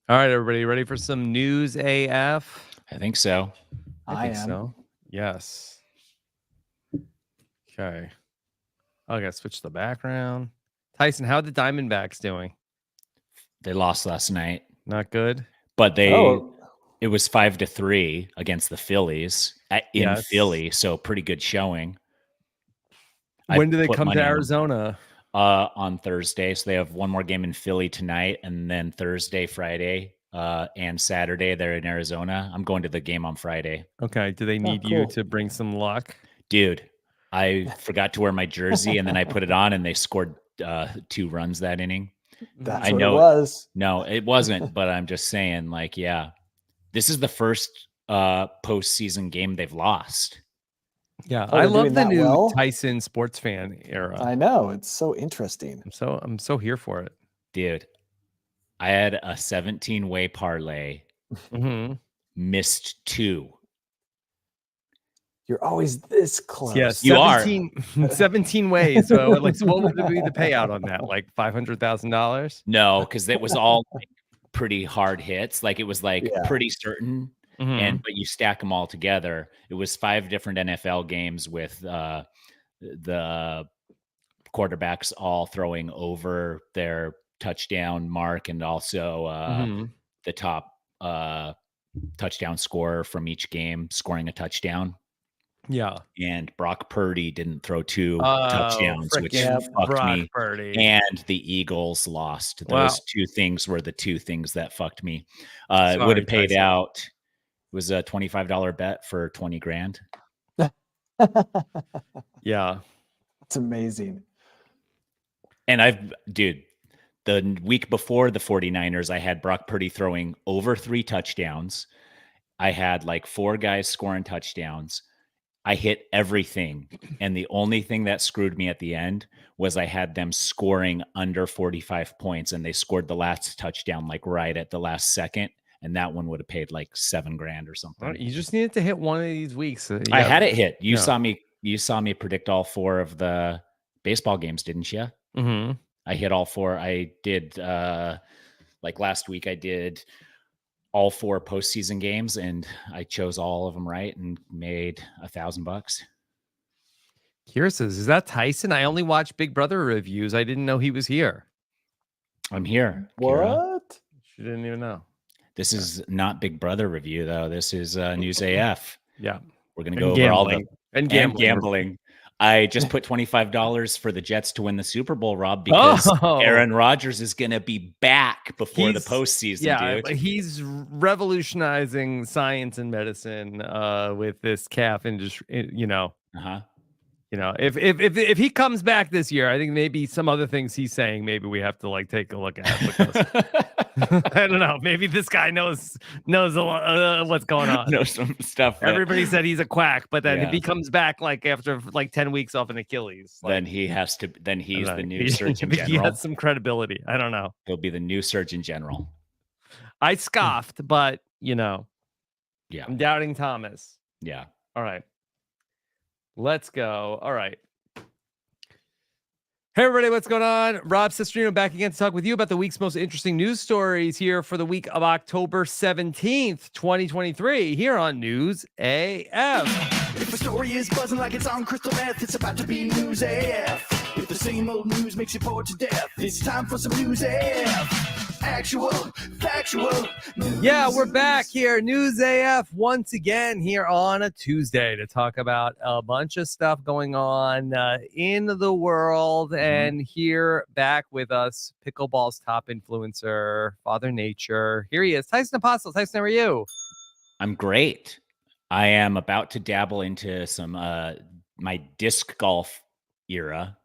All right, everybody, ready for some news AF? I think so. I think so. Yes. Okay. I gotta switch the background. Tyson, how are the Diamondbacks doing? They lost last night, Not good. but it was 5-3 against the Phillies in Yes. Philly, so pretty good showing. When do they put come to money on them. Arizona? On Thursday, so they have one more game in Philly tonight, and then Thursday, Friday, and Saturday they're in Arizona. I'm going to the game on Friday. Okay. Do they need you to bring some luck? Dude, I forgot to wear my jersey, and then I put it on, and they scored 2 runs that inning. That's what it was. No, it wasn't, but I'm just saying, like, yeah, this is the first postseason game they've lost. Yeah, I love the new Tyson sports fan era. I know, it's so interesting. I'm so here for it, dude. I had a 17-way parlay, missed 2. You're always this close. Yes, you 17 ways. So, like, so what would be the payout on that? Like $500,000? No, because it was all like, pretty hard hits. Like it was like pretty certain. But you stack them all together. It was 5 different NFL games with the quarterbacks all throwing over their touchdown mark, and also the top touchdown scorer from each game scoring a touchdown. Yeah. And Brock Purdy didn't throw 2 touchdowns, which fucked me. Purdy. And the Eagles lost. Those 2 things were the 2 things that fucked me. It would have paid out. It was a $25 bet for $20,000. Yeah. It's amazing. And dude, the week before the 49ers, I had Brock Purdy throwing over 3 touchdowns. I had like 4 guys scoring touchdowns. I hit everything. And the only thing that screwed me at the end was I had them scoring under 45 points, and they scored the last touchdown like right at the last second. And that one would have paid like $7,000 or something. You just needed to hit one of these weeks. I had it hit. You saw me predict all 4 of the baseball games, didn't you? I hit all 4. I did like last week. I did all 4 postseason games, and I chose all of them right and made $1,000. Kira says, "Is that Tyson? I only watch Big Brother reviews. I didn't know he was here." I'm here. What? Kira. She didn't even know. This is not Big Brother review, though. This is News AF. Yeah. We're going to go over all the gambling. I just put $25 for the Jets to win the Super Bowl, Rob, because Aaron Rodgers is going to be back before the postseason, dude. He's revolutionizing science and medicine with this calf industry, You know, if he comes back this year, I think maybe some other things he's saying, maybe we have to like take a look at. Because I don't know. Maybe this guy knows a lot, what's going on. Knows some stuff. Everybody said he's a quack, but then if he comes back like after like 10 weeks off an Achilles, then he has to. Then he's the new Surgeon General. He has some credibility. I don't know. He'll be the new Surgeon General. I scoffed, but yeah, I'm doubting Thomas. Yeah. All right. Let's go. All right. Hey, everybody, what's going on? Rob Cesternino back again to talk with you about the week's most interesting news stories here for the week of October 17th, 2023, here on News AF. If a story is buzzing like it's on crystal meth, it's about to be News AF. If the same old news makes you bored to death, it's time for some News AF. Actual, factual news. Yeah, we're back here, News AF, once again here on a Tuesday to talk about a bunch of stuff going on in the world. And here back with us, pickleball's top influencer, Father Nature. Here he is, Tyson Apostol. Tyson, how are you? I'm great. I am about to dabble into some my disc golf era.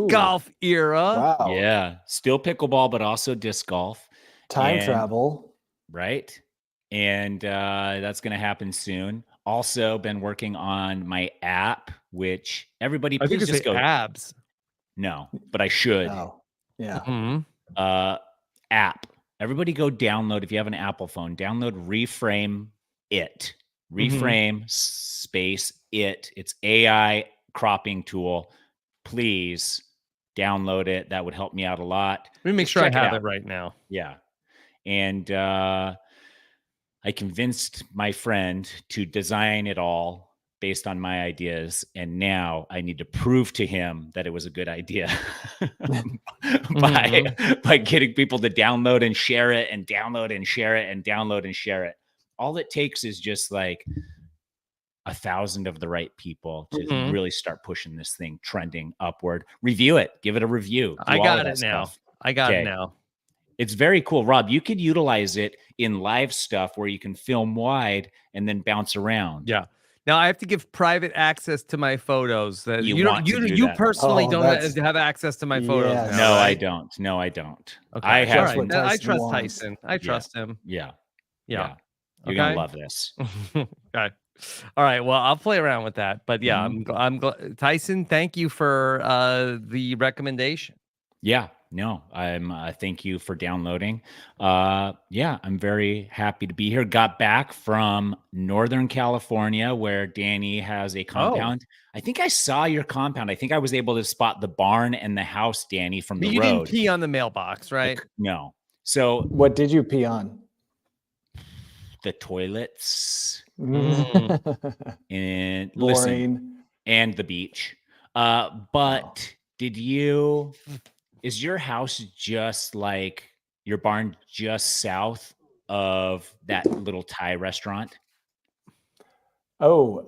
Golf era. Wow. Yeah. Still pickleball, but also disc golf. Time travel. Right. And that's going to happen soon. Also been working on my app, which everybody please just go abs. No, but I should. Oh, yeah. App. Everybody go download. If you have an Apple phone, download Reframe It. Reframe space it. It's AI cropping tool. Please download it. That would help me out a lot. Let me make sure I have it right now. Yeah. And I convinced my friend to design it all based on my ideas. And now I need to prove to him that it was a good idea by getting people to download and share it and download and share it and download and share it. All it takes is just like 1,000 of the right people to really start pushing this thing trending upward. Review it. Give it a review. I got it now. I got it now. It's very cool. Rob, you could utilize it in live stuff where you can film wide and then bounce around. Yeah. Now I have to give private access to my photos. That You you want to do you that. personally Oh, don't that's- have access to my photos. Yes. now, No, I right? don't. No, I don't. Okay. I have. That's what I Tyson trust wants. Tyson. I trust him. Yeah. Yeah. You're Okay. gonna love this. Okay. All right. Well, I'll play around with that. But yeah, I'm glad. Tyson, thank you for the recommendation. Yeah. No, I'm thank you for downloading. Yeah, I'm very happy to be here. Got back from Northern California where Danny has a compound. I think I saw your compound. I think I was able to spot the barn and the house, Danny, from But the you road. didn't pee on the mailbox, right? No. So What did you pee on? the toilets and listen, Boring. and the beach. But is your house just like your barn just south of that little Thai restaurant? Oh,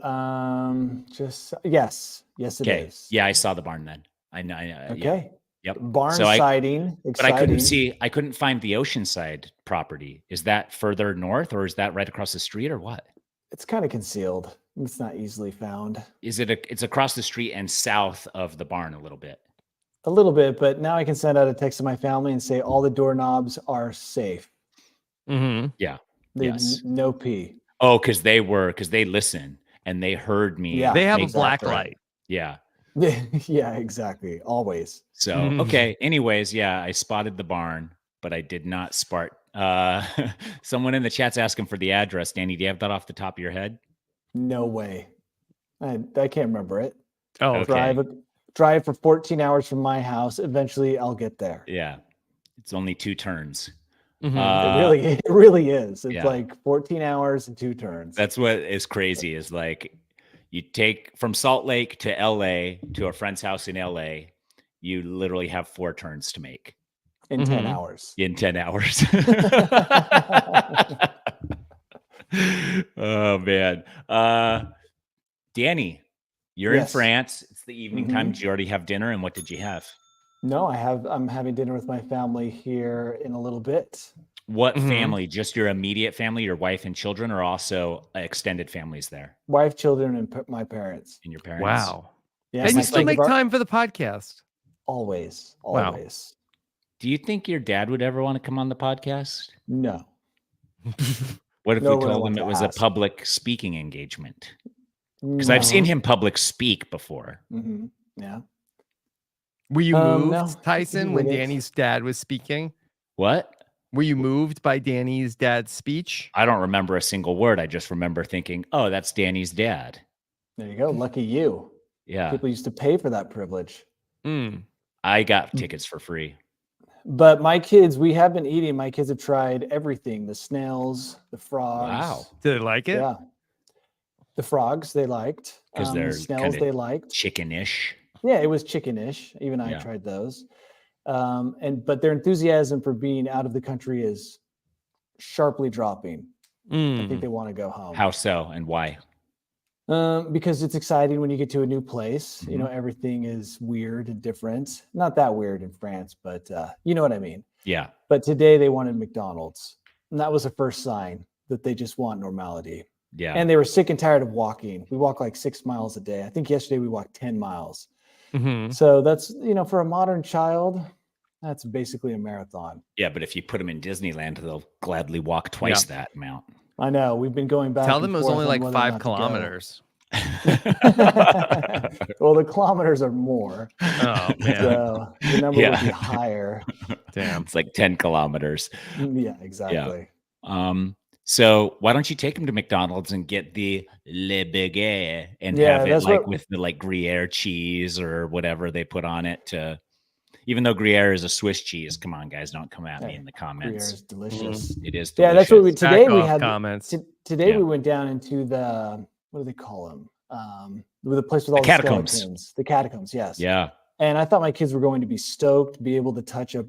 yes, it Okay. is. Yeah, I saw the barn then. I know. Yeah. Okay. Yep. Barn So siding. But I couldn't exciting. I couldn't find the Oceanside property. Is that further north or is that right across the street or what? It's kind of concealed. It's not easily found. Is it it's across the street and south of the barn a little bit? A little bit, but now I can send out a text to my family and say all the doorknobs are safe. Mm-hmm. Yeah. There's no pee. Oh, because they listen and they heard me. Yeah. They have a make- black light. Yeah. Yeah, exactly. Always. So, Mhm. okay. Anyways, yeah, I spotted the barn, but I did not spot. Someone in the chat's asking for the address. Danny, do you have that off the top of your head? No way. I can't remember it. Oh, Okay. Drive for 14 hours from my house. Eventually, I'll get there. Yeah. It's only 2 turns. Mhm. It really is. It's yeah. like 14 hours and 2 turns. That's what is crazy is like you take from Salt Lake to LA to a friend's house in LA, you literally have 4 turns to make in 10 Mhm. hours. in 10 hours. Oh man. Danny, you're in Yes. France. It's the evening time. Mhm. Did you already have dinner and what did you have? No, I'm having dinner with my family here in a little bit. What Mhm. family? Just your immediate family, your wife and children, or also extended families there Wife, children, and my parents. and your parents? Wow. Yeah, And my you still kids make are- time for the podcast. Always, Wow. always. Do you think your dad would ever want to come on the podcast? No. What if No we one I told want him it to was ask. a public speaking engagement? Because I've seen him public speak before. Mhm. Yeah. Were you moved, no, Tyson, he when wouldn't. Danny's dad was speaking? What? Were you moved by Danny's dad's speech? I don't remember a single word. I just remember thinking, oh, that's Danny's dad. There you go. Lucky you. Yeah. People used to pay for that privilege. Mm. I got tickets for free. But my kids, we have been eating. My kids have tried everything: the snails, the frogs. Wow. Did they like it? Yeah. The frogs they liked. 'Cause The they're snails kinda they liked. Chickenish. Yeah, it was chickenish. Even I Yeah. tried those. But their enthusiasm for being out of the country is sharply dropping. I think Mm. they want to go home. How so and why? Because it's exciting when you get to a new place. You Mm-hmm. know, everything is weird and different. Not that weird in France, but you know what I mean. Yeah. But today they wanted McDonald's. And that was the first sign that they just want normality. Yeah. And they were sick and tired of walking. We walk like 6 miles a day. I think yesterday we walked 10 miles. Mhm. So that's, for a modern child, that's basically a marathon. Yeah, but if you put them in Disneyland, they'll gladly walk twice that amount. I know. We've been going back. Tell and them it was forth only on like whether or 5 not to go. kilometers. Well, the kilometers are more. Oh, man. So the number Yeah. would be higher. Damn. It's like 10 kilometers. Yeah, exactly. So why don't you take them to McDonald's and get the Le Baguette and Yeah, have it that's like what- with the like Gruyere cheese or whatever they put on it to, Even though Gruyere is a Swiss cheese, come on, guys, don't come at me Hey, in the Gruyere comments. is delicious. It is delicious. Yeah, that's what we today Back we off had. comments. Today Yeah. we went down into the what do they call them? The place with all the catacombs. skeletons. The catacombs, yes. Yeah. And I thought my kids were going to be stoked to be able to touch a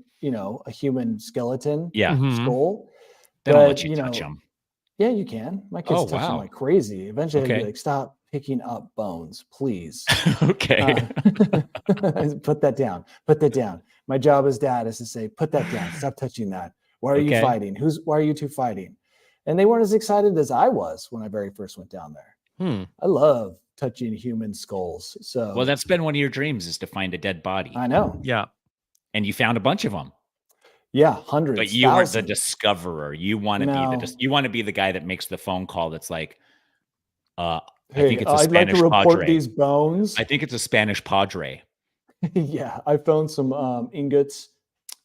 human skeleton Yeah. Mhm. skull. They don't But, let you touch them. Yeah, you can. My kids Oh, touch them wow. like crazy. Eventually, I'd Okay. be like, "Stop picking up bones, please." Okay. Put that down. Put that down. My job as dad is to say, "Put that down. Stop touching that. Why are you Okay. fighting? Why are you two fighting?" And they weren't as excited as I was when I very first went down there. Hmm. I love touching human skulls. So Well, that's been one of your dreams, is to find a dead body. I know. Yeah. And you found a bunch of them. Yeah, hundreds. But you weren't the thousands. discoverer. You want to No. be the guy that makes the phone call that's like, I Hey, think it's a I'd like Spanish to report padre. these bones. I think it's a Spanish padre. Yeah, I found some ingots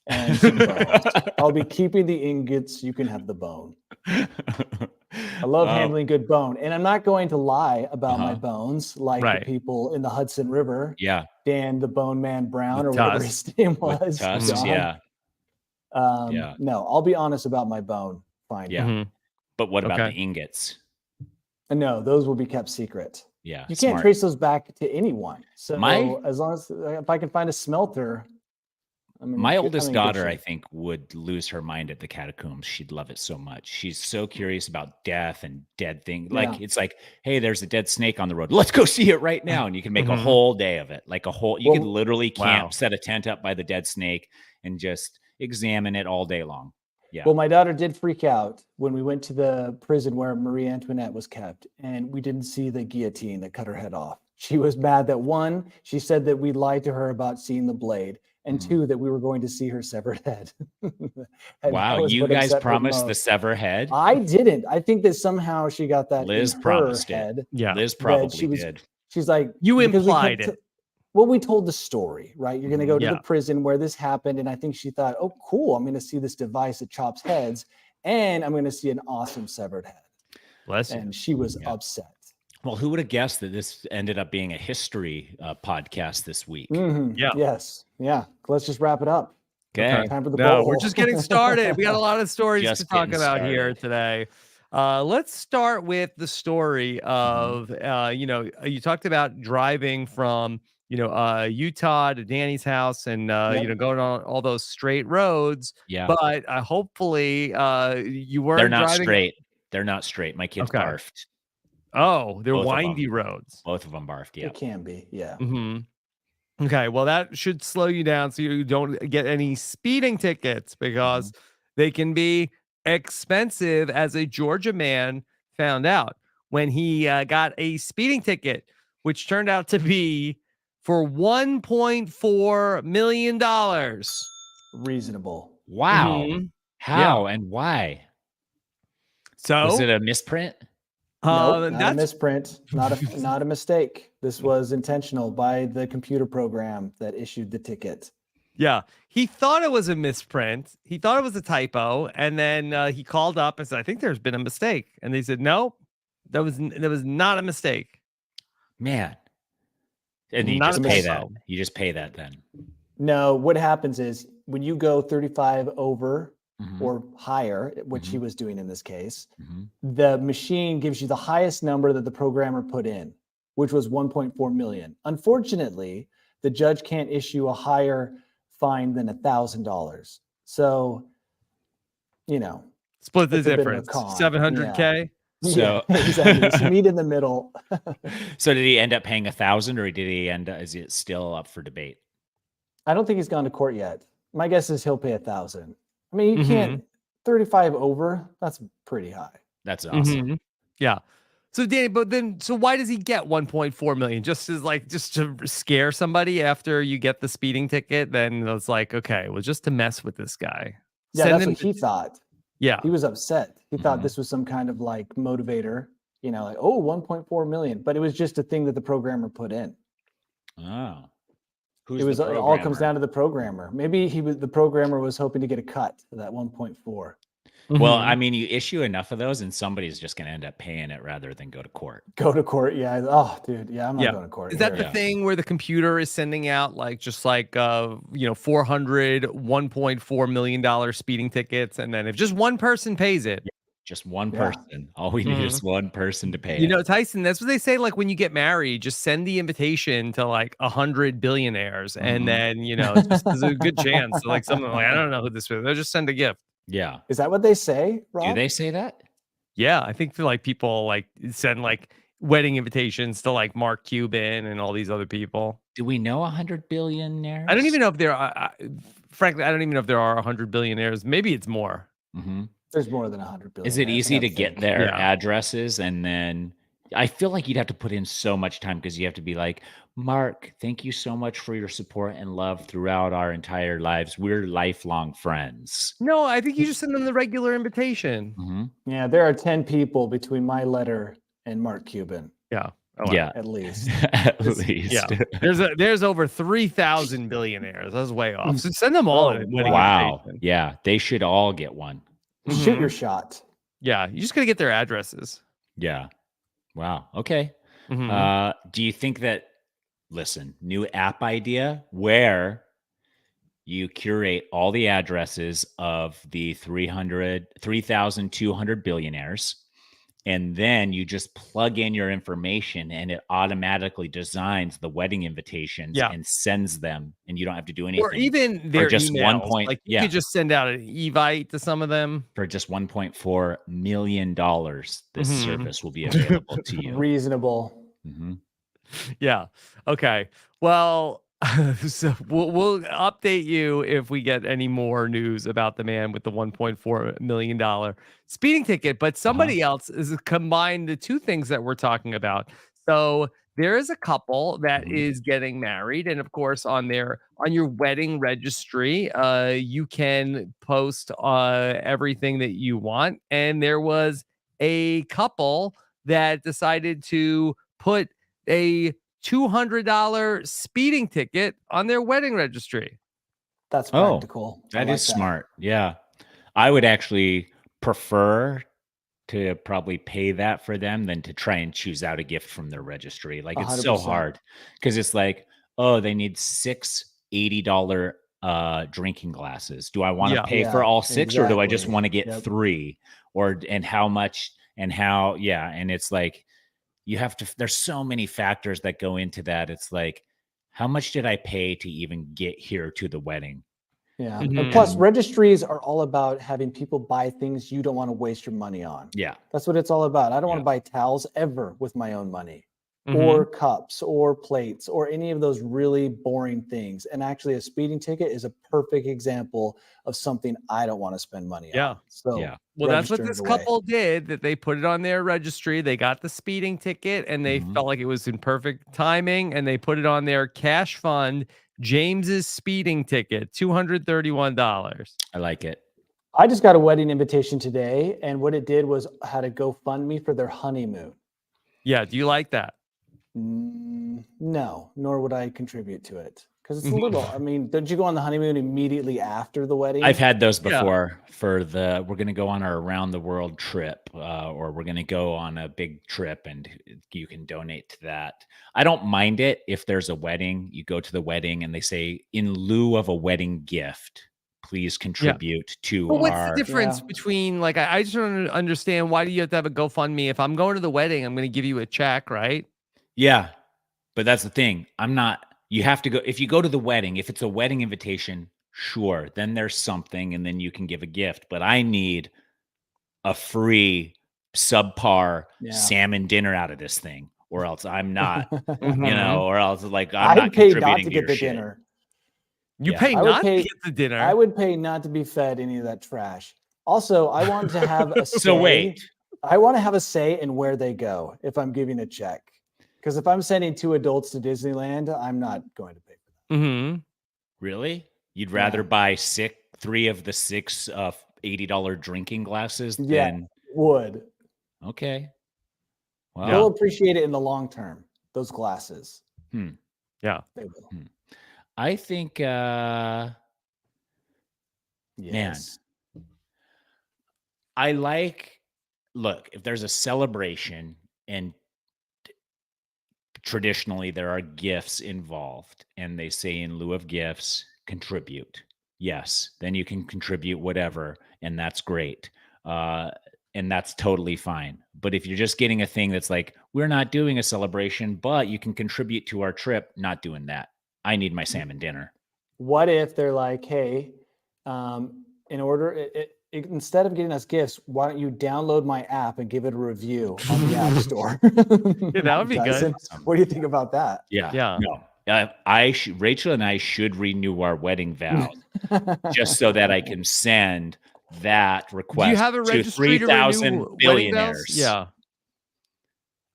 and some bones. I'll be keeping the ingots. You can have the bone. I love handling good bone. And I'm not going to lie about my bones like Right. the people in the Hudson River. Yeah. Dan the Bone Man Brown With or whatever tusks. his name With was. tusks, John. yeah. Yeah. No, I'll be honest about my bone finding. Yeah. Mhm. But what about Okay. the ingots? No, those will be kept secret. Yeah. You can't smart. trace those back to anyone. So My- as long as if I can find a smelter, My oldest I'm in good daughter, I shape. think, would lose her mind at the catacombs. She'd love it so much. She's so curious about death and dead things. Like, Yeah. it's like, hey, there's a dead snake on the road. Let's go see it right now. And you can make a Mhm. whole day of it. Like you could Well, literally camp, wow. set a tent up by the dead snake and just examine it all day long. Yeah. Well, my daughter did freak out when we went to the prison where Marie Antoinette was kept, and we didn't see the guillotine that cut her head off. She was mad that one, she said that we lied to her about seeing the blade, and Mhm. two, that we were going to see her severed head. And that Wow. was You what guys upset her promised the most. sever head? I didn't. I think that somehow she got that Liz in her promised it. head. Yeah. Liz that probably she was- did. She's like, You because we implied kept- it. Well, we told the story, right? You're going to go to Yeah. the prison where this happened. And I think she thought, oh, cool. I'm going to see this device that chops heads and I'm going to see an awesome severed head. Bless you. And she was Yeah. upset. Well, who would have guessed that this ended up being a history podcast this week? Mhm. Yeah. Yes. Yeah. Let's just wrap it up. Okay. Time for the No, poll. we're just getting started. We got a lot of stories Just to talk getting about here started. today. Let's start with the story of, you talked about driving from, Utah to Danny's house and, Yep. going on all those straight roads. Yeah. But hopefully you weren't They're not driving. straight. They're not straight. My kids Okay. barfed. Oh, they're Both of windy them. roads. Both of them barfed. Yeah. It can be. Yeah. Hmm. Okay, well, that should slow you down so you don't get any speeding tickets because they can be expensive, as a Georgia man found out when he got a speeding ticket, which turned out to be for $1.4 million. Reasonable. Wow. Mhm. How and why? So Was it a misprint? Nope, not a that's misprint, not a mistake. This was intentional by the computer program that issued the ticket. yeah. He thought it was a misprint. He thought it was a typo, and then he called up and said, "I think there's been a mistake." And they said, "No, that was not a mistake." Man. And you Not just a pay typo. that. You just pay that then. No, what happens is when you go 35 over Mhm. or higher, which he was doing in this case, Mhm. the machine gives you the highest number that the programmer put in, which was 1.4 million. Unfortunately, the judge can't issue a higher fine than $1,000. So, Split the It's a bit of a difference. con, 700K. So- yeah, exactly. So meet in the middle. So did he end up paying 1,000 or did he is it still up for debate? I don't think he's gone to court yet. My guess is he'll pay 1,000. I mean, you Mhm. can't 35 over. That's pretty high. That's awesome. Mhm. Yeah. So Danny, but then so why does he get 1.4 million? Just to scare somebody after you get the speeding ticket? Then it's like, okay, well, just to mess with this guy. Yeah, Send that's him what he thought. Yeah. He was upset. He thought Mhm. this was some kind of like motivator, like, oh, 1.4 million. But it was just a thing that the programmer put in. Oh. It all comes down to the programmer. Maybe the programmer was hoping to get a cut of that 1.4. Well, Mhm. I mean, you issue enough of those, and somebody's just going to end up paying it rather than go to court. Go to court. Yeah. Oh, dude. Yeah. I'm not Yeah. going to court. Is that the Yeah. thing where the computer is sending out just like 400 $1.4 million speeding tickets, and then if just one person pays it. Just one Yeah. person. All we need is one person to pay You it. know, Tyson, that's what they say. Like when you get married, just send the invitation to like 100 billionaires, and then just there's a good chance. So, like someone like I don't know who this is. They'll just send a gift. Yeah. Is that what they say, Rob? Do they say that? Yeah, I think for like people like send like wedding invitations to like Mark Cuban and all these other people. Do we know 100 billionaires? I don't even know if there are. Frankly, I don't even know if there are 100 billionaires. Maybe it's more. Mm-hmm. There's more than 100 billion. Is it easy to get their Yeah. addresses? And then I feel like you'd have to put in so much time because you have to be like, Mark, thank you so much for your support and love throughout our entire lives. We're lifelong friends. No, I think you just send them the regular invitation. Mm-hmm. Yeah, there are 10 people between my letter and Mark Cuban, Yeah. Oh, wow. Yeah. at least. At least. Yeah. There's over 3,000 billionaires. That's way off. So send them all Oh, a wedding Wow. invitation. Yeah. They should all get one. Shoot Mhm. your shot. Yeah, you just gotta get their addresses. Yeah. Wow. Okay. Mhm. Do you think that, listen, new app idea where you curate all the addresses of the 3,200 billionaires, and then you just plug in your information and it automatically designs the wedding invitations Yeah. and sends them, and you don't have to do anything. Or even their just emails. 1 Like you yeah. could just send out an Evite to some of them. For just $1.4 million, this Mhm. service will be available to you. Reasonable. Mhm. Yeah. Okay. Well, so we'll update you if we get any more news about the man with the $1.4 million speeding ticket. But somebody else is combined the two things that we're talking about. So there is a couple that Mhm. is getting married, and of course, on your wedding registry, you can post everything that you want. And there was a couple that decided to put a $200 speeding ticket on their wedding registry. That's Oh, practical. that is smart. Yeah. I would actually prefer to probably pay that for them than to try and choose out a gift from their registry. Like it's so 100%. hard because it's like, oh, they need six $80 drinking glasses. Do I want to Yeah. pay for Yeah, all six, or do I just exactly. want to get Yep. 3? And how much and how? Yeah. And it's like, you have to, there's so many factors that go into that. It's like, how much did I pay to even get here to the wedding? Yeah. Mhm. And plus, registries are all about having people buy things you don't want to waste your money on. Yeah. That's what it's all about. I don't want Yeah. to buy towels ever with my own money, Mhm. or cups, or plates, or any of those really boring things. And actually, a speeding ticket is a perfect example of something I don't want to spend money Yeah. on. So, Yeah. Well, that's what register this it away. couple did, that they put it on their registry. They got the speeding ticket and they Mhm. felt like it was in perfect timing, and they put it on their cash fund, James's speeding ticket, $231. I like it. I just got a wedding invitation today, and what it did was had a GoFundMe for their honeymoon. Yeah, do you like that? No, nor would I contribute to it because it's a Mhm. little. I mean, don't you go on the honeymoon immediately after the wedding? I've had those Yeah. before for we're going to go on our around the world trip, or we're going to go on a big trip and you can donate to that. I don't mind it if there's a wedding, you go to the wedding and they say, in lieu of a wedding gift, please contribute to But what's our, the difference Yeah. between like I just don't understand, why do you have to have a GoFundMe? If I'm going to the wedding, I'm going to give you a check, right? yeah, but that's the thing. You have to go, if you go to the wedding, if it's a wedding invitation, sure, then there's something and then you can give a gift, but I need a free subpar Yeah. salmon dinner out of this thing, or else I'm not, Mhm. or else like I'm I'd not pay not contributing to your get the shit. dinner. You Yeah. pay I would not to pay- get the dinner. I would pay not to be fed any of that trash. Also, I want to have a say. So wait, I want to have a say in where they go if I'm giving a check. Because if I'm sending 2 adults to Disneyland, I'm not going to pay for that. Mm-hmm. really? You'd Yeah. rather buy 3 of the 6 $80 drinking glasses Yeah. than Would. okay. Wow. They'll appreciate it in the long term, those glasses. Yeah. They will. I think Yes. look, if there's a celebration and traditionally there are gifts involved and they say in lieu of gifts, contribute. Yes. Then you can contribute whatever. And that's great. And that's totally fine. But if you're just getting a thing that's like, we're not doing a celebration, but you can contribute to our trip, not doing that. I need my salmon dinner. What if they're like, hey, in order, instead of getting us gifts, why don't you download my app and give it a review on the App Store? Yeah, that would be good. What do you think about that? Yeah. No, Rachel and I should renew our wedding vows just so that I can send that request Do you have a to registry to 3,000 renew billionaires. Yeah.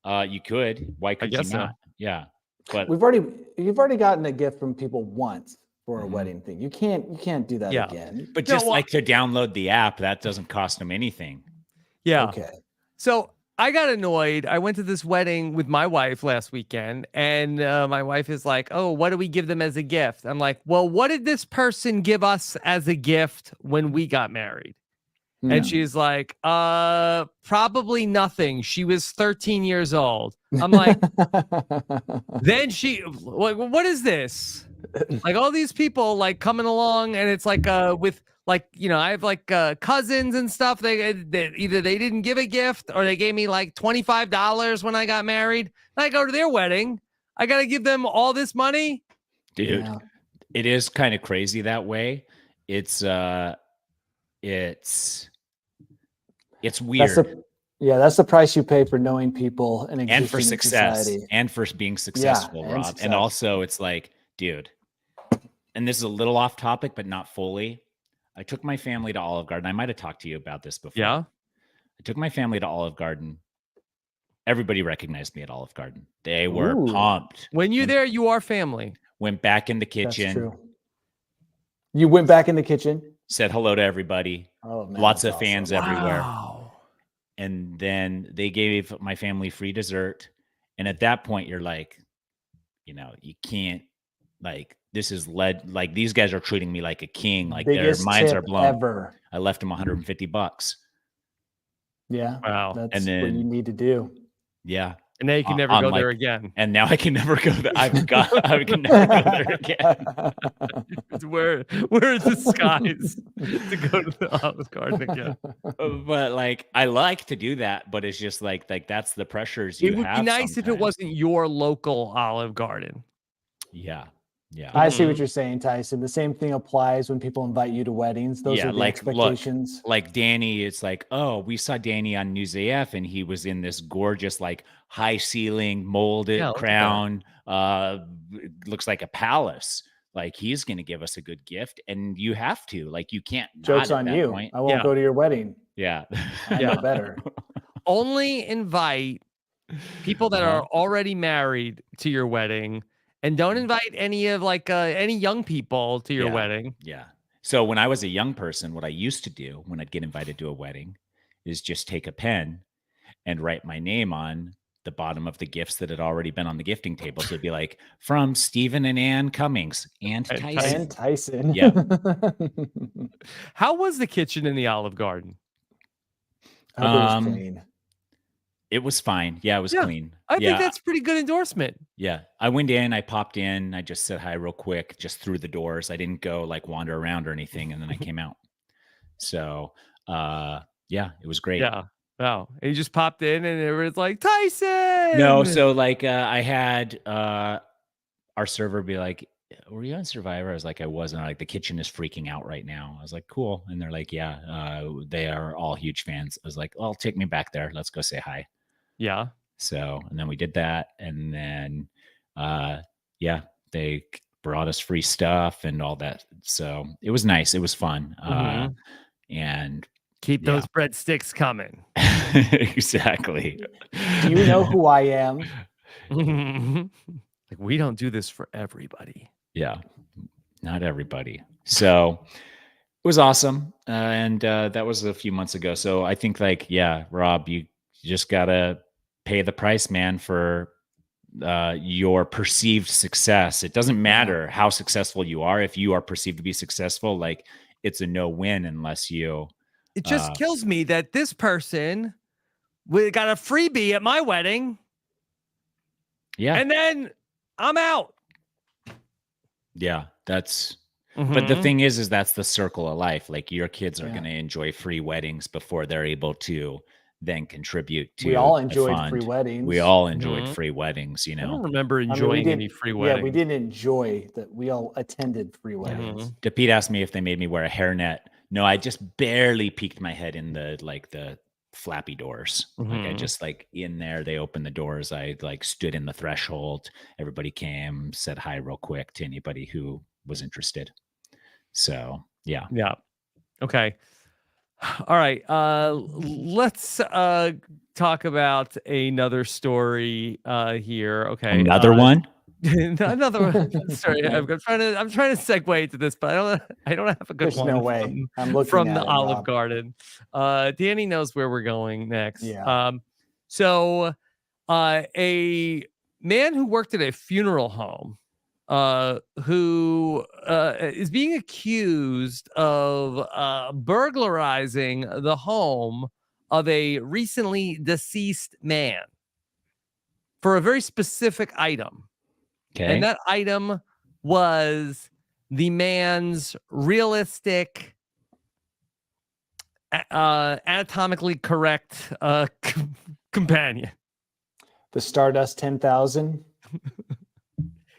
You could. Why could you guess so. not? Yeah. But You've already gotten a gift from people once for a wedding thing. You can't do that again. But just like to download the app, that doesn't cost them anything. Yeah. Okay. So I got annoyed. I went to this wedding with my wife last weekend, and my wife is like, "Oh, what do we give them as a gift?" I'm like, "Well, what did this person give us as a gift when we got married?" And she's like, probably nothing. She was 13 years old. I'm like, then she, like, what is this? Like all these people like coming along, and it's like with like, you know, I have like cousins and stuff. They either they didn't give a gift or they gave me like $25 when I got married. And I go to their wedding. I got to give them all this money. Dude, it is kind of crazy that way. It's weird. That's the price you pay for knowing people and for success and for being successful, Rob. And also it's like, dude, and this is a little off topic, but not fully. I took my family to Olive Garden. I might have talked to you about this before. Yeah. I took my family to Olive Garden. Everybody recognized me at Olive Garden. They were pumped. When you're there, you are family. Went back in the kitchen. That's true. You went back in the kitchen? Said hello to everybody. Oh, man, lots of fans everywhere. Wow. And then they gave my family free dessert. And at that point, you're like, you know, you can't, like, this is like these guys are treating me like a king. Like biggest their minds tip are blown. Ever. I left them $150. Yeah. Wow. That's and then, what you need to do. Yeah. And now you can never go there again. And now I can never go there. I can never go there again. Where is the skies to go to the Olive Garden again? But like, I like to do that, but it's just like that's the pressures you have. It would be nice if it wasn't your local Olive Garden. Yeah. Yeah. I see what you're saying, Tyson. The same thing applies when people invite you to weddings. Those are the expectations. Look, like Danny, it's like, oh, we saw Danny on News AF and he was in this gorgeous, like high ceiling, molded crown. Looks like a palace. Like he's going to give us a good gift. And you have to, like, you can't. Joke's on you. Point. I won't go to your wedding. Yeah. I know better. Only invite people that are already married to your wedding. And don't invite any of like any young people to your wedding. Yeah. So when I was a young person, what I used to do when I'd get invited to a wedding is just take a pen and write my name on the bottom of the gifts that had already been on the gifting table. So it'd be like from Stephen and Ann Cummings and Tyson. And Tyson. Yeah. How was the kitchen in the Olive Garden? I hope it was clean. It was fine. Yeah, it was clean. I think that's pretty good endorsement. Yeah. I went in, I popped in, I just said hi real quick, just through the doors. I didn't go like wander around or anything. And then I came out. So, yeah, it was great. Yeah. Wow. And you just popped in and it was like, Tyson. No. So like, I had our server be like, were you on Survivor? I was like, I wasn't. Like, the kitchen is freaking out right now. I was like, cool. And they're like, yeah, they are all huge fans. I was like, well, take me back there. Let's go say hi. Yeah. So, and then we did that. And then, yeah, they brought us free stuff and all that. So it was nice. It was fun. And keep those breadsticks coming. Exactly. Do you know who I am? Like, we don't do this for everybody. Yeah, not everybody. So it was awesome. And that was a few months ago. So I think like, yeah, Rob, you just got to pay the price, man, for your perceived success. It doesn't matter how successful you are. If you are perceived to be successful, like it's a no-win unless you It just kills me that this person got a freebie at my wedding. Yeah. And then I'm out. Yeah, that's. But the thing is that's the circle of life. Like your kids are going to enjoy free weddings before they're able to then contribute to. We all a enjoyed fund. free weddings. We all enjoyed free weddings. You I know, don't remember enjoying any free weddings. Yeah, we didn't enjoy that. We all attended free weddings. DePete asked me if they made me wear a hairnet. No, I just barely peeked my head in the flappy doors. Like I just in there, they opened the doors. I stood in the threshold. Everybody came, said hi real quick to anybody who was interested. So yeah. Okay. All right. Let's talk about another story here. Okay. Another one. Another one. Sorry, I'm trying to segue into this, but I don't have a good There's one. no way. I'm looking from at the it, Olive Rob. Garden. Danny knows where we're going next. Yeah. So a man who worked at a funeral home who is being accused of burglarizing the home of a recently deceased man for a very specific item. Okay. And that item was the man's realistic, anatomically correct companion. The Stardust 10,000.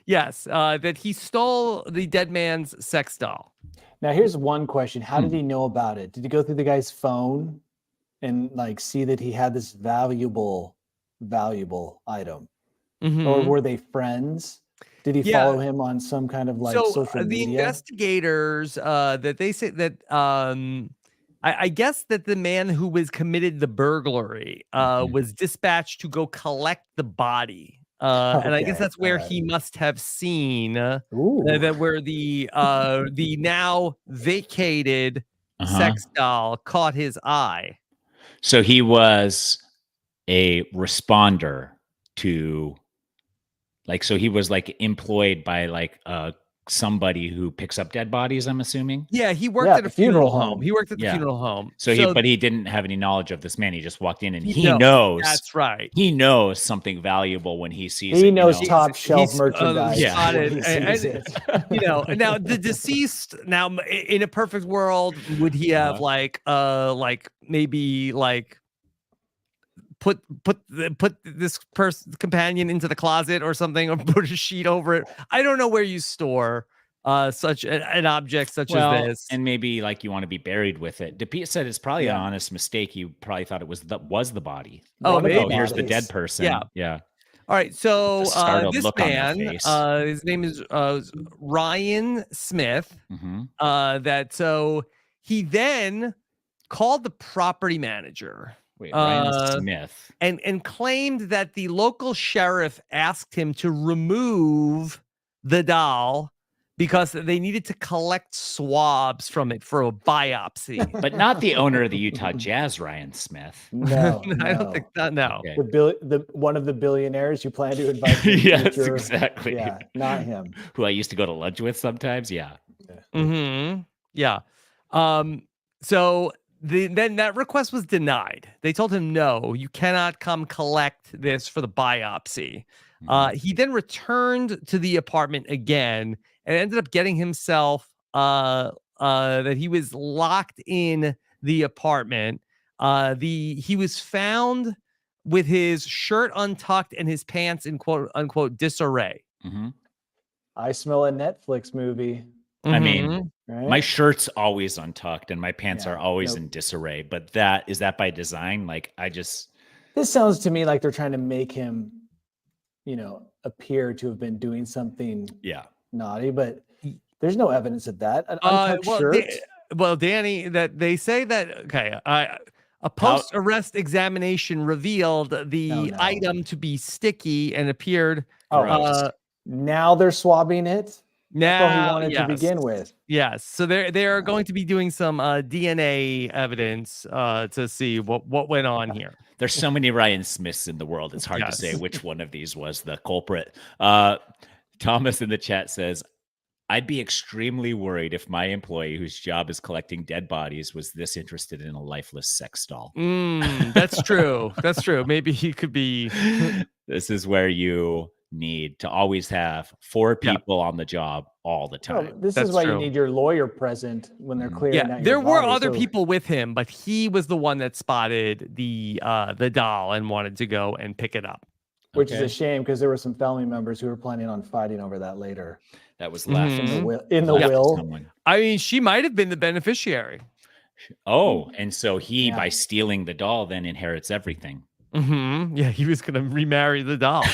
Yes, that he stole the dead man's sex doll. Now, here's one question. How did he know about it? Did he go through the guy's phone and see that he had this valuable item? Or were they friends? Did he follow him on some kind of social media? The investigators that they say that I guess that the man who was committed the burglary was dispatched to go collect the body. And I guess that's where he must have seen that where the now vacated sex doll caught his eye. So he was a responder to so he was employed by somebody who picks up dead bodies, I'm assuming. Yeah, he worked at a funeral home. He worked at the funeral home. But he didn't have any knowledge of this man. He just walked in and he knows. knows. That's right. He knows something valuable when he sees it. He knows top shelf merchandise. Now the deceased. Now, in a perfect world, would he have maybe put this companion into the closet or something, or put a sheet over it? I don't know where you store such an object such as this, and maybe you want to be buried with it. DePete said it's probably an honest mistake. He probably thought it was the body. Maybe here's the dead person. Yeah. All right, so this man, his name is Ryan Smith. So he then called the property manager. Ryan Smith. And claimed that the local sheriff asked him to remove the doll because they needed to collect swabs from it for a biopsy. But not the owner of the Utah Jazz, Ryan Smith. No, I don't think that. No, okay. The one of the billionaires you plan to invite. To yes, exactly. Yeah, not him. Who I used to go to lunch with sometimes. Yeah. Yeah. So then that request was denied. They told him, no, you cannot come collect this for the biopsy. He then returned to the apartment again and ended up getting himself that he was locked in the apartment. He was found with his shirt untucked and his pants in quote unquote disarray. I smell a Netflix movie. I mean, right? My shirt's always untucked and my pants are always in disarray, but is that by design? This sounds to me like they're trying to make him, appear to have been doing something naughty, but there's no evidence of that. An untucked shirt. Danny, that they say that, a post-arrest examination revealed the item to be sticky and appeared. Now they're swabbing it. Now That's what he wanted to begin with. Yes, so they are going to be doing some DNA evidence to see what went on here. There's so many Ryan Smiths in the world. It's hard to say which one of these was the culprit. Thomas in the chat says, I'd be extremely worried if my employee whose job is collecting dead bodies was this interested in a lifeless sex doll. That's true. That's true. Maybe he could be. This is where you need to always have 4 people on the job all the Well, time. this That's is why true. you need your lawyer present when they're clearing Yeah, out there your were body, other so- people with him, but he was the one that spotted the doll and wanted to go and pick it up. Which is Okay. a shame because there were some family members who were planning on fighting over that later. That was left. In the Mhm. will. In the left to will. someone. I mean, she might have been the beneficiary. Oh, and so he, Yeah. by stealing the doll, then inherits everything. Yeah, he was going to remarry the doll.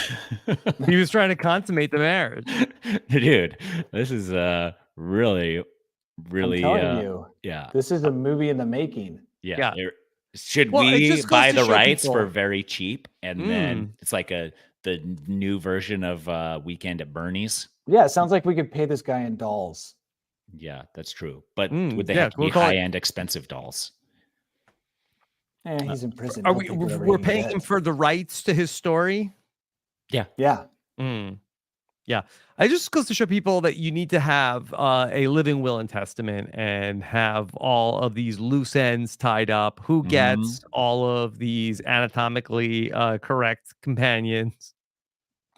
He was trying to consummate the marriage. Dude, this is really, really, I'm telling you, yeah, this is a movie in the making. yeah. Yeah. Should Well, it we just goes buy to the show rights people- for very cheap, and then Mm. it's like the new version of Weekend at Bernie's? Yeah, it sounds like we could pay this guy in dolls. Yeah, that's true. But Mm, would they yeah, have to we'll be call it- high-end, expensive dolls? He's in prison. Are He'll we? take whatever We're he can paying get. him for the rights to his story. Yeah. Yeah, I just goes to show people that you need to have a living will and testament and have all of these loose ends tied up. Who gets all of these anatomically correct companions?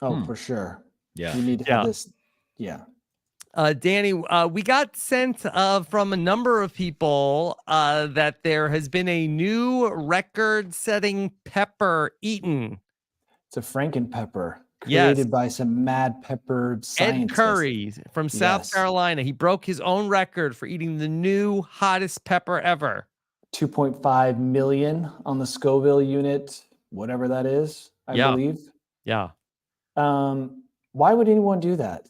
Oh, for sure. Yeah. You need to Yeah. have this. Yeah. Danny, we got sent from a number of people that there has been a new record-setting pepper eaten. It's a Franken Pepper Yes. created by some mad pepper Ed scientists. Curry from South Yes. Carolina. He broke his own record for eating the new hottest pepper ever. 2.5 million on the Scoville unit, whatever that is, I Yeah. believe. Yeah. Why would anyone do that?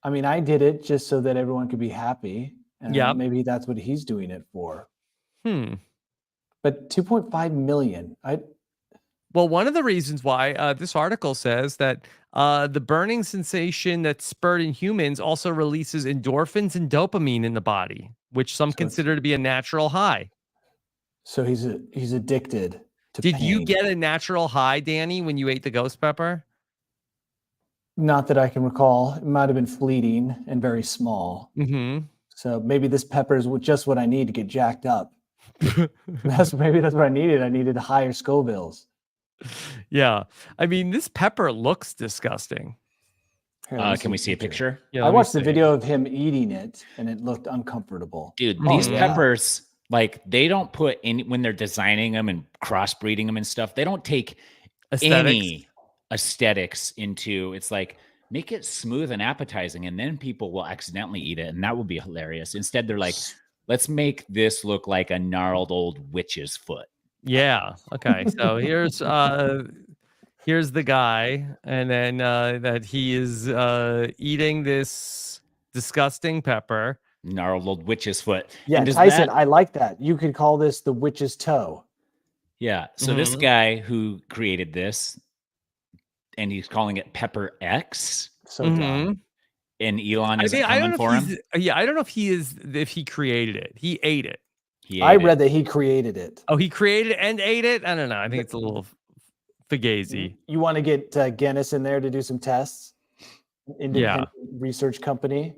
I mean, I did it just so that everyone could be happy. And Yep. maybe that's what he's doing it for. Hmm. But 2.5 million. Well, one of the reasons why this article says that the burning sensation that's spurred in humans also releases endorphins and dopamine in the body, which some So it's- consider to be a natural high. So he's addicted to Did you pain. get a natural high, Danny, when you ate the ghost pepper? Not that I can recall. It might have been fleeting and very small. Mm-hmm. So maybe this pepper is just what I need to get jacked up. Maybe that's what I needed. I needed higher Scovilles. Yeah. I mean, this pepper looks disgusting. Here, let me Can we see a picture? Yeah, I let me watched the see. video of him eating it, and it looked uncomfortable. Dude, Oh, these yeah. peppers, like they don't put any when they're designing them and crossbreeding them and stuff, they don't take Aesthetics. any aesthetics into it's like make it smooth and appetizing, and then people will accidentally eat it, and that will be hilarious. Instead, they're like, let's make this look like a gnarled old witch's foot. Yeah. Okay. So here's the guy, and then that he is eating this disgusting pepper. Gnarled old witch's foot. Yeah, And does Tyson, that- I like that. You could call this the witch's toe. yeah. So this Mhm. guy who created this, and he's calling it Pepper X, So dumb. Mhm. and Elon I isn't mean, I don't coming know for if him. he's, yeah, I don't know if he created it. He ate it. He I ate it. read that he created it. Oh, he created it and ate it. I don't know. I think it's a little fugazi. You want to get Guinness in there to do some tests? Independent research company.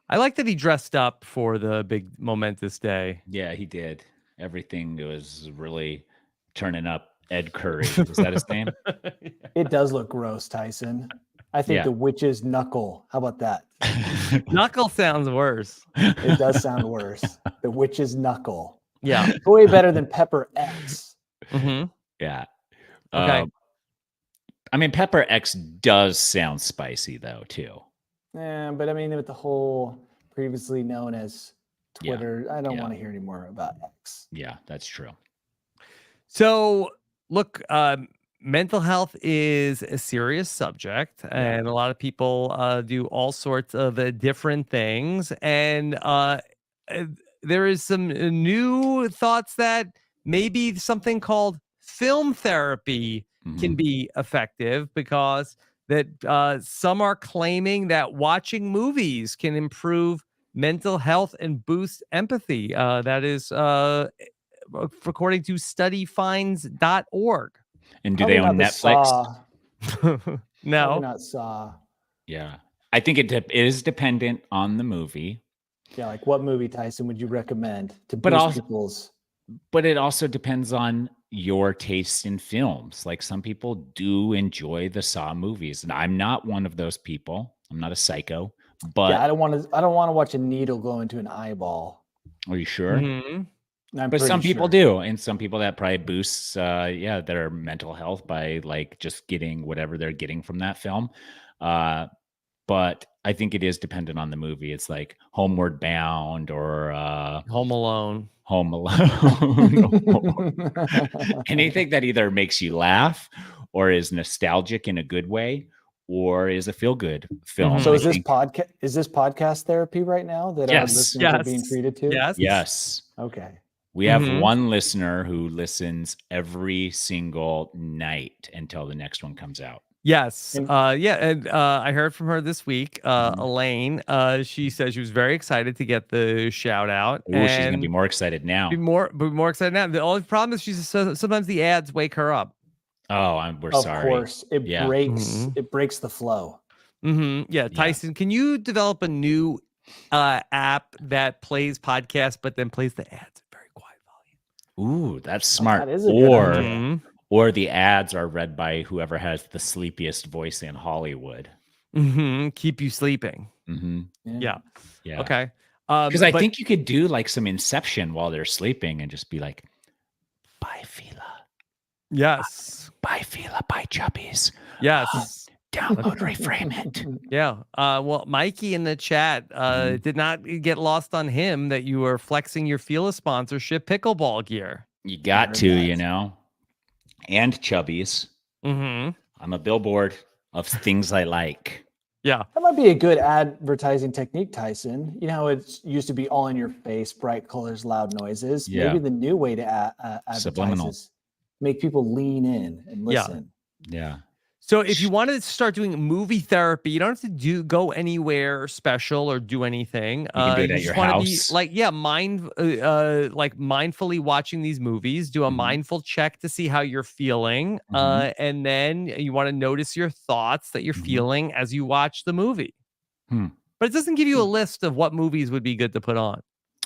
I like that he dressed up for the big momentous day. Yeah, he did. Everything was really turning up. Ed Curry. Is that his name? It does look gross, Tyson. I think Yeah. the witch's knuckle. How about that? Knuckle sounds worse. It does sound worse. The witch's knuckle. Yeah. Way better than Pepper X. Hmm. Yeah. Okay. I mean, Pepper X does sound spicy though, too. But I mean, with the whole previously known as Yeah. Twitter, I don't Yeah. want to hear any more about X. Yeah, that's true. So, look, mental health is a serious subject, and a lot of people do all sorts of different things. And there is some new thoughts that maybe something called film therapy can Mhm. be effective, because that some are claiming that watching movies can improve mental health and boost empathy. That is according to studyfinds.org. And do Probably they own not the Netflix? Saw. Probably No. not Saw. Yeah. I think it is dependent on the movie, Yeah, like what movie, Tyson, would you recommend to But boost also- people's? but it also depends on your taste in films. Like some people do enjoy the Saw movies, and I'm not one of those people. I'm not a psycho, but Yeah, I don't want to watch a needle go into an eyeball. are you sure? Mhm. I'm But some pretty people sure. do, and some people that probably boosts their mental health by like just getting whatever they're getting from that film. But I think it is dependent on the movie. It's like Homeward Bound or Home Alone. Home Alone. Anything that either makes you laugh or is nostalgic in a good way or is a feel good film. Mhm. So I is this think- podcast therapy right now that our Yes. listeners are being treated to? Yes. Yes. Okay. We have Mhm. one listener who listens every single night until the next one comes out. Yes. And- And I heard from her this week, Mhm. Elaine. She said she was very excited to get the shout out. Ooh, she's gonna be more excited now. be more excited now. The only problem is sometimes the ads wake her up. Oh, we're Of sorry. course, it Yeah. breaks. Mhm. It breaks the flow. Yeah, Tyson, can you develop a new app that plays podcasts but then plays the ads at very quiet volume? Ooh, that's smart. that is a good Or idea. Mhm. or the ads are read by whoever has the sleepiest voice in Hollywood. Keep you sleeping. Mm-hmm. Yeah. Yeah. Okay. Because I but- think you could do like some Inception while they're sleeping and just be like, bye, Fila. Yes. Bye, Fila. Bye, Chubbies. Yes. Download, reframe it. Yeah. Well, Mikey in the chat did not get lost on him that you were flexing your Fila sponsorship pickleball gear. You got heard to, that. you know, and Chubbies. Mm-hmm. I'm a billboard of things I like. Yeah. That might be a good advertising technique, Tyson. You know, how it used to be all in your face, bright colors, loud noises. Yeah. Maybe the new way to advertise Subliminal. is make people lean in and Yeah. listen. Yeah. So if you wanted to start doing movie therapy, you don't have to go anywhere special or do anything. You can do it at just your wanna house. Be like mindfully watching these movies. Do a Mhm. mindful check to see how you're feeling, Mhm. and then you want to notice your thoughts that you're Mhm. feeling as you watch the movie. Hmm. But it doesn't give you a list of what movies would be good to put on.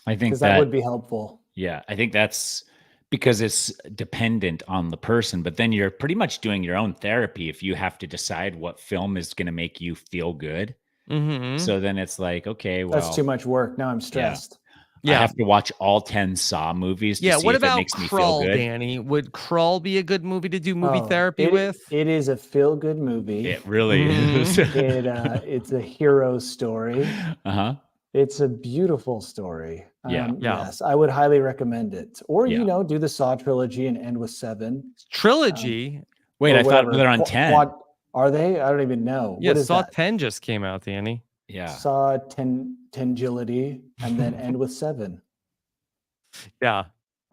I think Because that would be helpful. yeah, I think that's because it's dependent on the person, but then you're pretty much doing your own therapy if you have to decide what film is going to make you feel good. Mm-hmm. So then it's like, okay, well, That's too much work. Now I'm stressed. I have to watch all 10 Saw movies to see What if it about makes me feel Krull, good. Danny? Would Krull be a good movie to do movie Oh, therapy it- with? It is a feel-good movie. It really Mhm. is. It's a hero story. Uh-huh. It's a beautiful story. Yeah. Yeah. Yes, I would highly recommend it. Or, Yeah. do the Saw trilogy and end with 7. Trilogy. Wait, or I thought whatever. they're on Qu- 10. quad- Are they? I don't even know. Yeah, What is Saw that? 10 just came out, Danny. Yeah. Saw tangility and then end with 7. Yeah.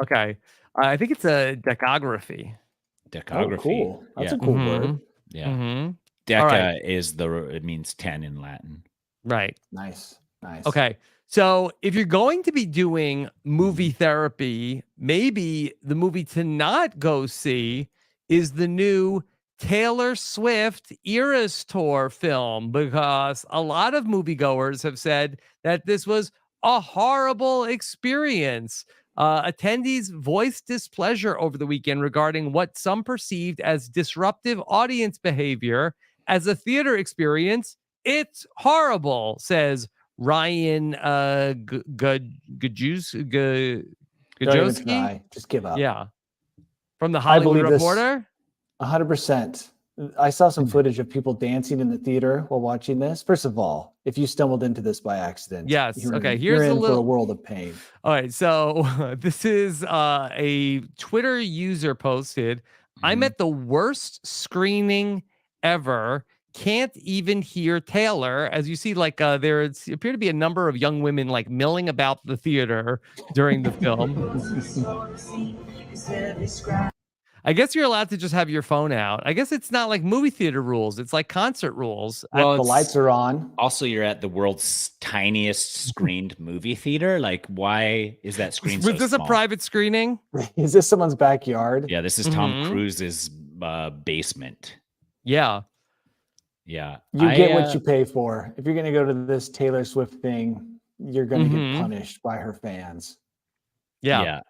Okay. I think it's a decography. Decography. Oh, cool. That's yeah. a cool Mhm. word. Yeah. Mm-hmm. Deca All right. is it means 10 in Latin. Right. Nice. Okay. So if you're going to be doing movie therapy, maybe the movie to not go see is the new Taylor Swift Eras Tour film, because a lot of moviegoers have said that this was a horrible experience. Attendees voiced displeasure over the weekend regarding what some perceived as disruptive audience behavior. As a theater experience, it's horrible, says Ryan Don't even Gajowski. try. Just give up. Yeah. From the Hollywood believe this- Reporter. 100%. I saw Hmm. some footage of people dancing in the theater while watching this. First of all, if you stumbled into this by accident, Yes, you're okay, in, here's you're a in for little- a world of pain. All right, so this is a Twitter user posted. I'm Mhm. at the worst screening ever. Can't even hear Taylor. As you see, like there appear to be a number of young women like milling about the theater during the film. I guess you're allowed to just have your phone out. I guess it's not like movie theater rules. It's like concert rules. Well, The it's- lights are on. Also, you're at the world's tiniest screened movie theater. Like, why is that screen Was so this small? a private screening? Is this someone's backyard? Yeah, this is Tom Mhm. Cruise's basement. Yeah. Yeah. You get what you pay for. If you're going to go to this Taylor Swift thing, you're going to get punished by her fans. Yeah.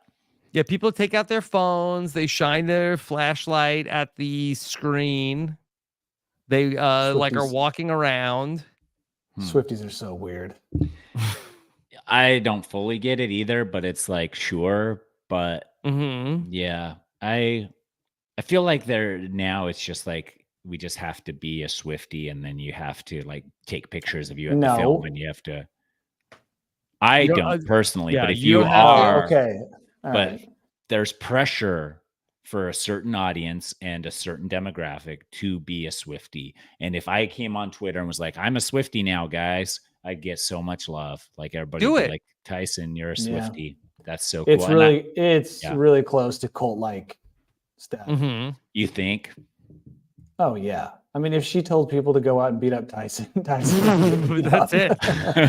People take out their phones. They shine their flashlight at the screen. They like are walking around. Swifties are so weird. I don't fully get it either, but it's like, sure. But yeah, I feel like now it's just like, we just have to be a Swiftie, and then you have to like take pictures of you at the film, and you have to. I don't personally, but if you are, okay, but there's pressure for a certain audience and a certain demographic to be a Swiftie. And if I came on Twitter and was like, I'm a Swiftie now, guys, I'd get so much love. Like everybody would be like, Tyson, you're a Swiftie. That's so cool. It's really close to cult-like stuff. You think? Oh yeah. I mean, if she told people to go out and beat up Tyson, that's it.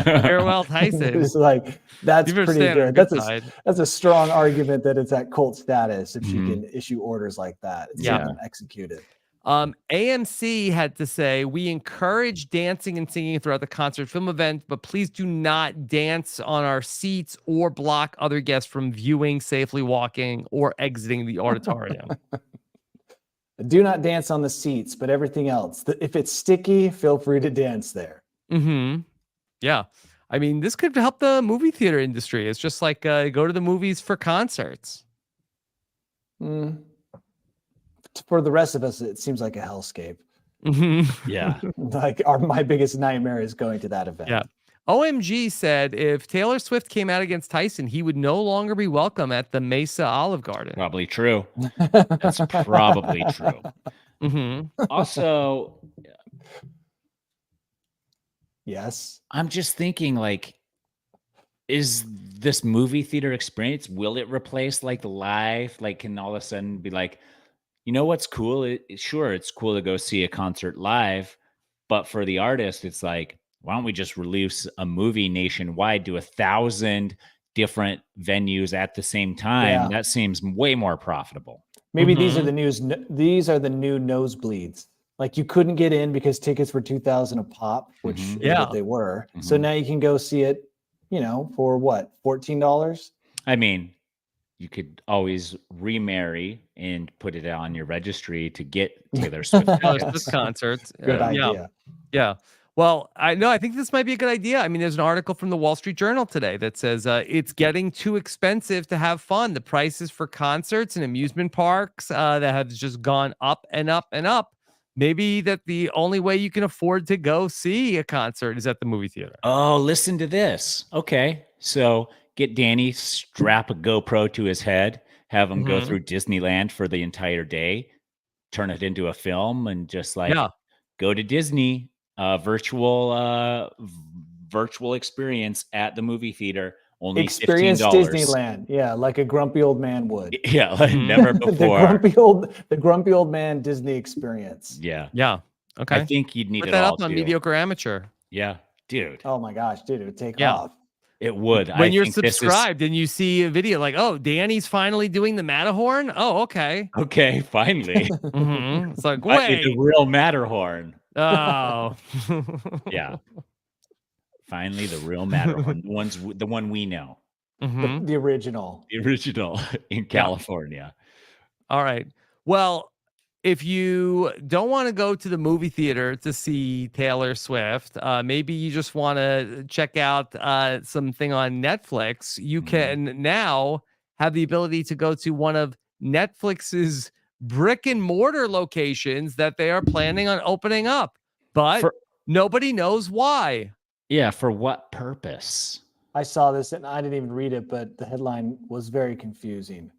Farewell, Tyson. It's like, that's pretty good. That's a strong argument that it's at cult status if she can issue orders like that and see them executed. AMC had to say, we encourage dancing and singing throughout the concert film event, but please do not dance on our seats or block other guests from viewing, safely walking, or exiting the auditorium. Do not dance on the seats, but everything else. If it's sticky, feel free to dance there. Yeah. I mean, this could help the movie theater industry. It's just like go to the movies for concerts. For the rest of us, it seems like a hellscape. Yeah. Like my biggest nightmare is going to that event. Yeah. OMG said if Taylor Swift came out against Tyson, he would no longer be welcome at the Mesa Olive Garden. Probably true. That's probably true. Also, yes, I'm just thinking, like, is this movie theater experience, will it replace like the live? Like, can all of a sudden be like, you know what's cool? Sure, it's cool to go see a concert live, but for the artist, it's like, why don't we just release a movie nationwide to 1,000 different venues at the same time? That seems way more profitable. Maybe these are the new nosebleeds. Like, you couldn't get in because tickets were $2,000 a pop, which is what they were. So now you can go see it, for what, $14? I mean, you could always remarry and put it on your registry to get Taylor Swift concerts. Good idea. Yeah. Well, I think this might be a good idea. I mean, there's an article from the Wall Street Journal today that says it's getting too expensive to have fun. The prices for concerts and amusement parks that have just gone up and up and up. Maybe that the only way you can afford to go see a concert is at the movie theater. Oh, listen to this. Okay. So get Danny, strap a GoPro to his head, have him go through Disneyland for the entire day, turn it into a film, and just like go to Disney. Virtual experience at the movie theater. Only experience $15. Disneyland, like a grumpy old man would. Yeah, like never before. the grumpy old man Disney experience. Yeah. Okay. I think you'd need put it that all up on too. Mediocre Amateur. Yeah, dude. Oh my gosh, dude, it would take off. It would. When you're subscribed and you see a video like, oh, Danny's finally doing the Matterhorn. Oh, okay. Okay, finally. It's like, wait, the real Matterhorn. Oh, yeah. Finally, the real Matterhorn, the one we know, the original in California. All right. Well, if you don't want to go to the movie theater to see Taylor Swift, maybe you just want to check out something on Netflix. You can now have the ability to go to one of Netflix's brick and mortar locations that they are planning on opening up, but nobody knows why. Yeah, for what purpose? I saw this and I didn't even read it, but the headline was very confusing.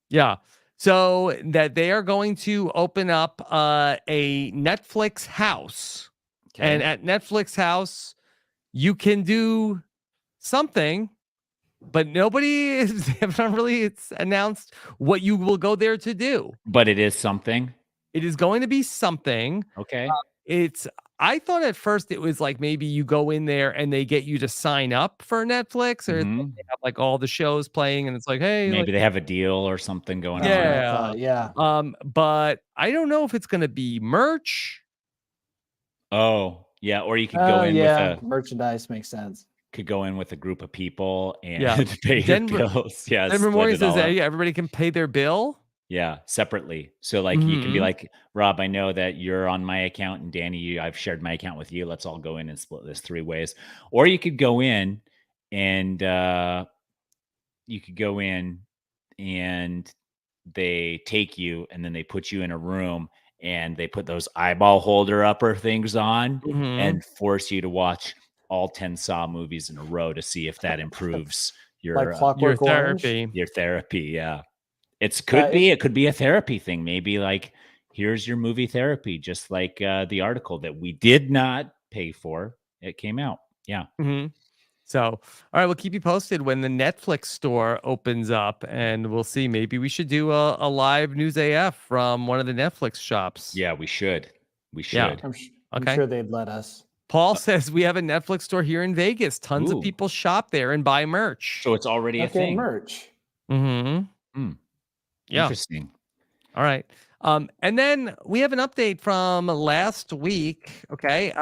Yeah. So that they are going to open up a Netflix house. Okay. And at Netflix house, you can do something, but it's announced what you will go there to do. But it is something. It is going to be something. Okay. I thought at first it was like maybe you go in there and they get you to sign up for Netflix, or they have like all the shows playing, and it's like, hey, maybe they have a deal or something going on. Yeah. But I don't know if it's going to be merch. Oh, yeah. Or you could go in yeah, with merchandise makes sense. a group of people and Yeah. pay your Denver- bills. Yeah. Denver Split Morning it says all that up. everybody can pay their bill. Yeah, separately. So like you can be Mhm. like, Rob, I know that you're on my account, and Danny, I've shared my account with you. Let's all go in and split this 3 ways. Or you could go in and they take you and then they put you in a room and they put those eyeball holder upper things on Mhm. and force you to watch all 10 Saw movies in a row to see if that improves Like your Clockwork Orange. therapy. your therapy. Yeah. It It- could be a therapy thing. Maybe like, here's your movie therapy, just like the article that we did not pay for. It came out. Yeah. Mhm. So, all right, we'll keep you posted when the Netflix store opens up, and we'll see. Maybe we should do a live news AF from one of the Netflix shops. Yeah, we should. We Yeah. should. I'm Okay. sure they'd let us. Paul says we have a Netflix store here in Vegas. Tons of Ooh. people shop there and buy merch. So it's already a Okay, thing. merch. Mm-hmm. Hmm. Yeah. Interesting. All right. And then we have an update from last week. Okay.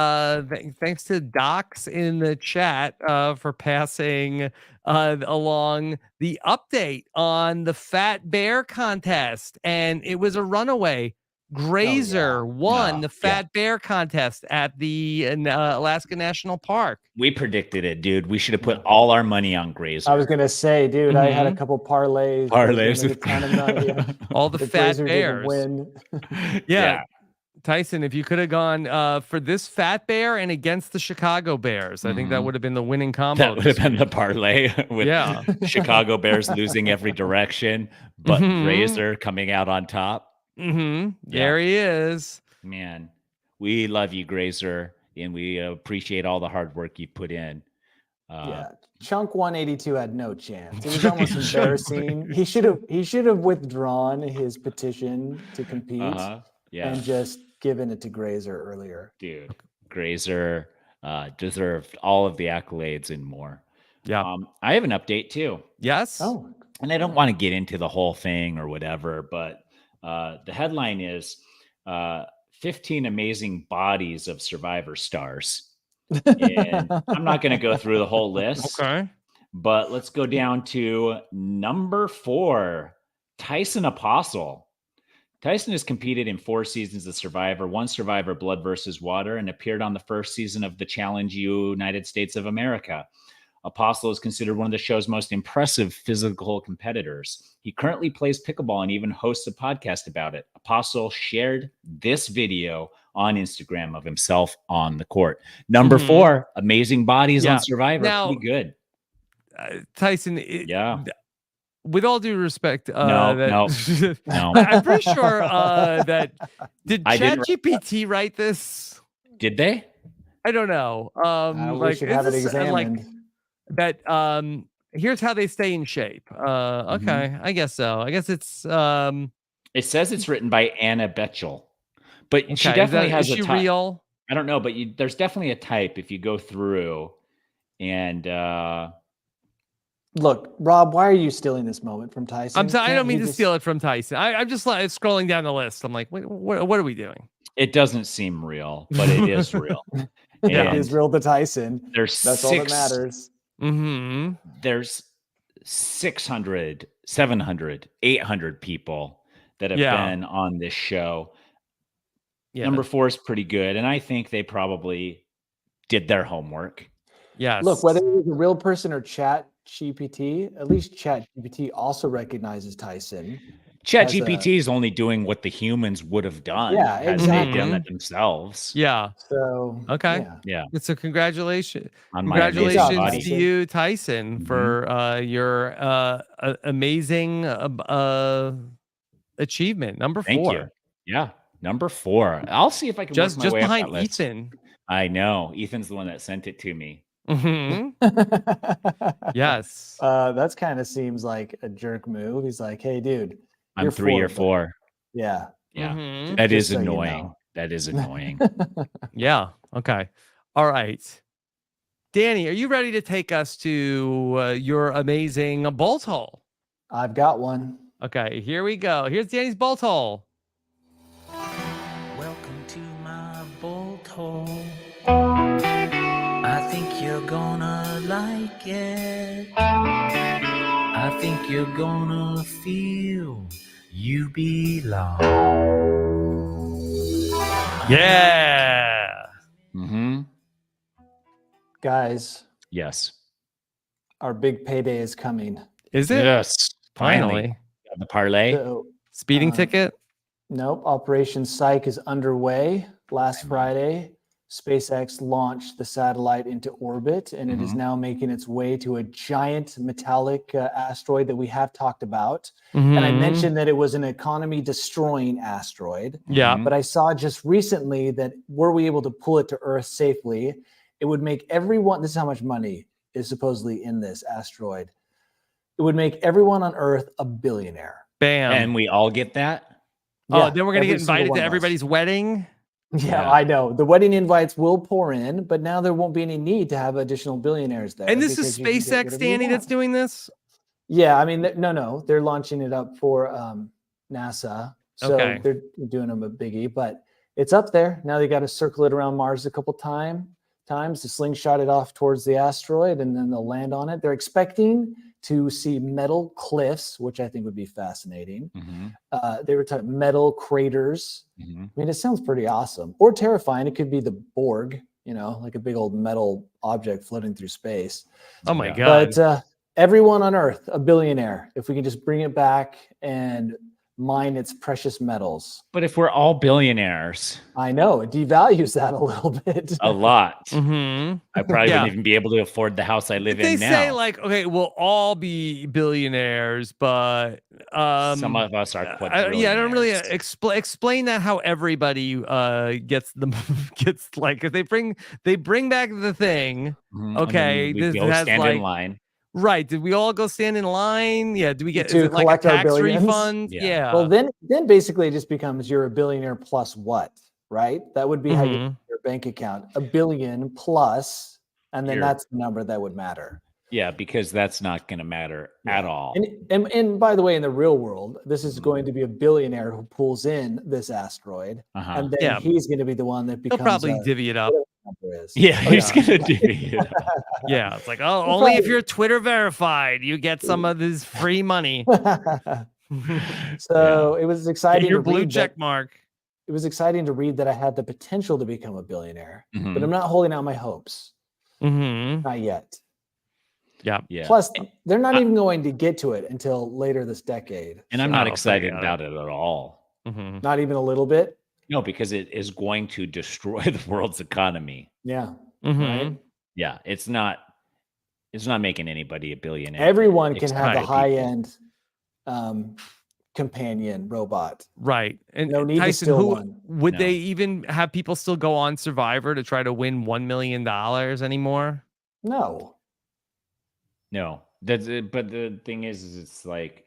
Thanks to Docs in the chat for passing along the update on the Fat Bear contest. And it was a runaway. Grazer won the Fat Bear contest at the Alaska National Park. We predicted it, dude. We should have put all our money on Grazer. I was gonna say, dude, I had a Mhm. couple parlays. Parlays. There's a ton of money. All the The Fat Grazer Bears. didn't win. Yeah. Tyson, if you could have gone for this Fat Bear and against the Chicago Bears, I think that Mhm. would have been the winning combo. That would have been the parlay with Yeah. Chicago Bears losing every direction, but Mhm. Grazer coming out on top. Mm-hmm. Yeah. There he is. Man, we love you, Grazer, and we appreciate all the hard work you put in. Yeah, Chunk 182 had no chance. It was almost embarrassing. He should have withdrawn his petition to compete Yeah, and just given it to Grazer earlier. dude, Grazer deserved all of the accolades and more. Yeah. I have an update too. Yes. Oh, And I don't want to get into the whole thing or whatever, but the headline is 15 amazing bodies of Survivor stars. And I'm not going to go through the whole list, Okay. but let's go down to number 4, Tyson Apostol. Tyson has competed in 4 seasons of Survivor, 1 Survivor Blood versus Water, and appeared on the first season of the Challenge United States of America. Apostol is considered one of the show's most impressive physical competitors. He currently plays pickleball and even hosts a podcast about it. Apostol shared this video on Instagram of himself on the court. Number 4, amazing bodies on Survivor. Now, pretty good. Tyson. With all due respect, No. I'm pretty sure that did I didn't- ChatGPT write this? Did they? I don't know. we should have it examined. That here's how they stay in shape. Okay, I guess so. I guess it's It says it's written by Anna Betchel, but she okay, definitely has is a she type. real? I don't know, but there's definitely a type if you go through and Look, Rob, why are you stealing this moment from Tyson? I don't mean to steal it from Tyson. I'm just like scrolling down the list. I'm like, wait, what are we doing? it doesn't seem real, but it is real. It And is real to Tyson. there's That's all that matters. Mm-hmm. There's 600, 700, 800 people that have Yeah. been on this show. Yeah. Number 4 is pretty good, and I think they probably did their homework. Yes. Look, whether it was a real person or ChatGPT, at least ChatGPT also recognizes Tyson. ChatGPT is only doing what the humans would have done. Yeah, had exactly. they done it themselves. Yeah. So Okay. yeah. Yeah. Congratulations. On my amazing Congratulations body. to you, Tyson, for your amazing achievement. Number 4. Thank you. Yeah. Number 4. I'll see if I can Just work my way up behind that list. Ethan. I know. Ethan's the one that sent it to me. Mhm. Yes. That's kind of seems like a jerk move. He's like, hey, dude, I'm you're 3 or 4. Yeah. Yeah. Mhm. That is Just so you annoying. know. That is annoying. Yeah. Okay. All right. Danny, are you ready to take us to your amazing bolt hole? I've got one. Okay, here we go. Here's Danny's bolt hole. Welcome to my bolt hole. I think you're gonna like it. I think you're gonna feel you belong. Yeah. Mm-hmm. Guys, Yes. our big payday is coming. Is it? Yes. Finally. Got the parlay. So, Speeding ticket? nope. Operation Psych is underway. Last Friday, SpaceX launched the satellite into orbit, and it is now making its way to a giant metallic asteroid that we have talked about. And I Mhm. mentioned that it was an economy-destroying asteroid. Yeah. But I saw just recently that were we able to pull it to Earth safely, it would make everyone, this is how much money is supposedly in this asteroid. It would make everyone on Earth a billionaire. Bam. And we all get that? Oh, then we're going to every get single invited one to of us. everybody's wedding? Yeah, I know. The wedding invites will pour in, but now there won't be any need to have additional billionaires there. And this is because you can get SpaceX, whatever you Danny, that's want. doing this? Yeah, I mean, no, they're launching it up for NASA. So Okay. they're doing them a biggie, but it's up there. Now they got to circle it around Mars a couple times to slingshot it off towards the asteroid, and then they'll land on it. They're expecting to see metal cliffs, which I think would be fascinating. They were talking metal craters. I mean, it sounds pretty awesome or terrifying. It could be the Borg, like a big old metal object floating through space. Oh my God. But everyone on Earth, a billionaire, if we can just bring it back and mine its precious metals. But if we're all billionaires, I know it devalues that a little bit. a lot. Mm-hmm. I probably Yeah. wouldn't even be able to afford the house I live They in now. say like, okay, we'll all be billionaires, but Some of us are yeah, I don't really quadrillionaires. explain that how everybody gets like, if they bring back the thing. And Okay, then we this go has stand like in line. right. Did we all go stand in line? Yeah. Do we get To is it like a collect our tax billions? refund? Yeah. Yeah. Well, then basically it just becomes you're a billionaire plus what, right? That would be how you Mhm. get your bank account, a billion plus, and then You're- that's the number that would matter. Yeah, because that's not going to matter at all. And by the way, in the real world, this is going to be a billionaire who pulls in this asteroid, and then Yeah. he's going to be the one that They'll becomes probably divvy it up. whatever the number is. Yeah, he's yeah. going to do it. Yeah. It's like, oh, We'll only if probably- you're Twitter verified, you get some of this free money. So it was Get exciting your to blue read check that. mark. It was exciting to read that I had the potential to become a billionaire, but Mhm. I'm not holding out my hopes. Mm-hmm. Not yet. Yeah. Yeah. Plus, they're not even going to get to it until later this decade. And I'm I not don't excited forget about it at all. Mm-hmm. Not even a little bit. No, because it is going to destroy the world's economy. Yeah. Mm-hmm. Right. Yeah, it's not making anybody a billionaire. Everyone can except have the people. high-end companion robot. Right. And No need to Tyson, steal who one. would No. they even have people still go on Survivor to try to win $1 million anymore? No. No, but the thing is it's like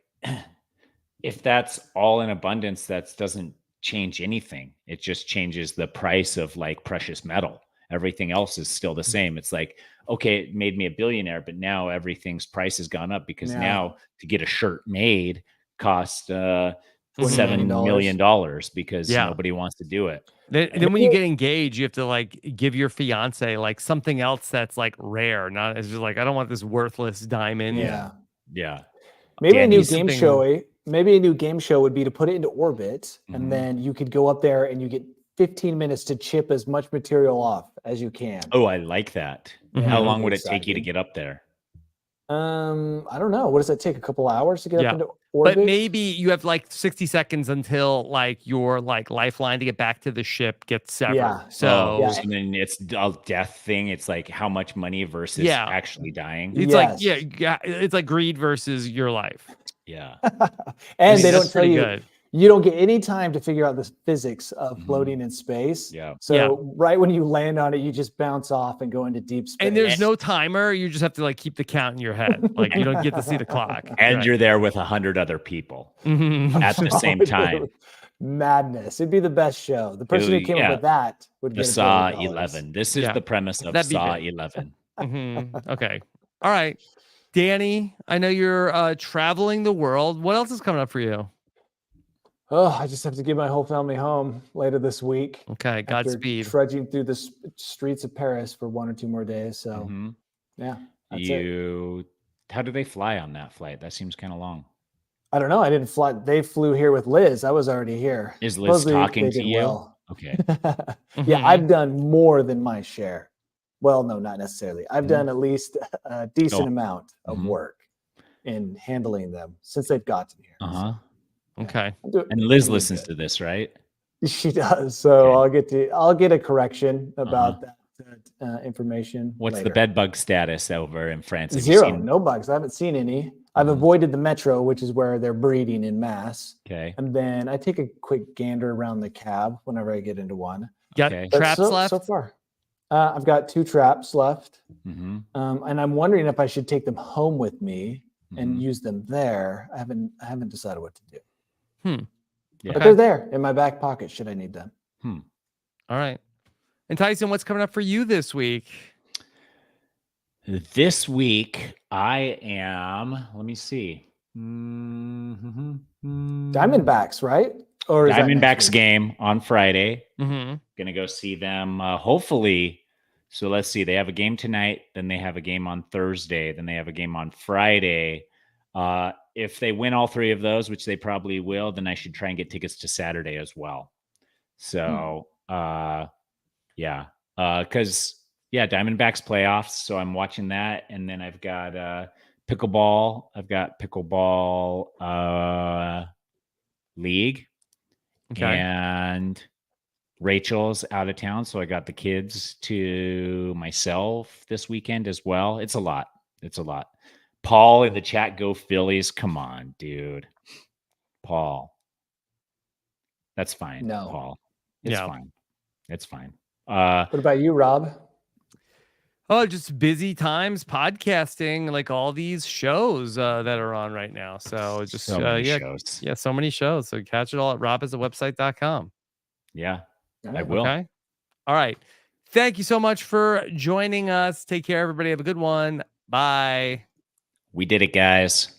if that's all in abundance, that doesn't change anything. It just changes the price of like precious metal. Everything else is still the same. It's like, okay, it made me a billionaire, but now everything's price has gone up because Yeah. now to get a shirt made cost $7 $20 million because Yeah. nobody wants to do it. Then when you get engaged, you have to like give your fiance like something else that's like rare. Not it's just like, I don't want this worthless diamond. Yeah. Yeah. Maybe a new Danny's game something- show. Maybe a new game show would be to put it into orbit, Mhm. and then you could go up there and you get 15 minutes to chip as much material off as you can. Oh, I like that. Mhm. How That'd long be would it take you to exciting. get up there? I don't know. What does that take? A couple hours to get Yeah. up into orbit? But maybe you have like 60 seconds until like your like lifeline to get back to the ship gets severed. Yeah. So Yeah. And then it's a death thing. It's like how much money versus Yeah. actually dying. it's like, Yes. yeah, it's like greed versus your life. Yeah. And mean, they that's don't tell pretty you good. you don't get any time to figure out the physics of Mhm. floating in space. Yeah. So Yeah. right when you land on it, you just bounce off and go into deep space. And there's no timer. You just have to like keep the count in your head. Like you don't get to see the clock. And Right. you're there with 100 other people Mhm. at the same time. Madness. It'd be the best show. The person who It'll- came yeah. up with that would The get $1 Saw billion. 11. This is Yeah. the premise of That'd be Saw big. 11. Mhm. Okay. All right. Danny, I know you're traveling the world. What else is coming up for you? Oh, I just have to get my whole family home later this week. Okay, After Godspeed. trudging through the streets of Paris for 1 or 2 more days. So, Mhm. yeah, that's it. How do they fly on that flight? That seems kind of long. I don't know. I didn't fly. They flew here with Liz. I was already here. Is Liz Supposedly talking they to did you? well. Okay. Yeah, Mhm. I've done more than my share. Well, no, not necessarily. I've Mhm. done at least a decent Oh. amount of Mhm. work in handling them since they've gotten here. Uh-huh. Okay. And Liz I'm doing listens good. to this, right? She does. So Okay. I'll get a correction about that information. What's the later. bed bug status over in France? Have you 0. seen- No bugs. I haven't seen any. I've Mhm. avoided the metro, which is where they're breeding in mass. Okay. And then I take a quick gander around the cab whenever I get into one. Got Okay. But traps left? so far, I've got 2 traps left. Mm-hmm. And I'm wondering if I should take them home with me and Mhm. use them there. I haven't decided what to do. Yeah. But Okay. they're there in my back pocket should I need them. All right. And Tyson, what's coming up for you this week? This week, I am, let me see. Mhm. Diamondbacks, right? Or is that next Diamondbacks week? game on Friday. Mm-hmm. Gonna go see them hopefully. So let's see. They have a game tonight, then they have a game on Thursday, then they have a game on Friday. If they win all 3 of those, which they probably will, then I should try and get tickets to Saturday as well. So yeah. Because Diamondbacks playoffs. So I'm watching that. And then I've got pickleball. I've got pickleball league. Okay. And Rachel's out of town. So I got the kids to myself this weekend as well. It's a lot. Paul in the chat, go Phillies. Come on, dude. Paul. That's fine. No. Paul. It's Yeah. fine. It's fine. What about you, Rob? Oh, just busy times podcasting, like all these shows that are on right now. So just so many yeah, shows. yeah, so many shows. So catch it all at robasawebsite.com. Yeah, All I right. will. Okay. All right. Thank you so much for joining us. Take care, everybody. Have a good one. Bye. We did it, guys.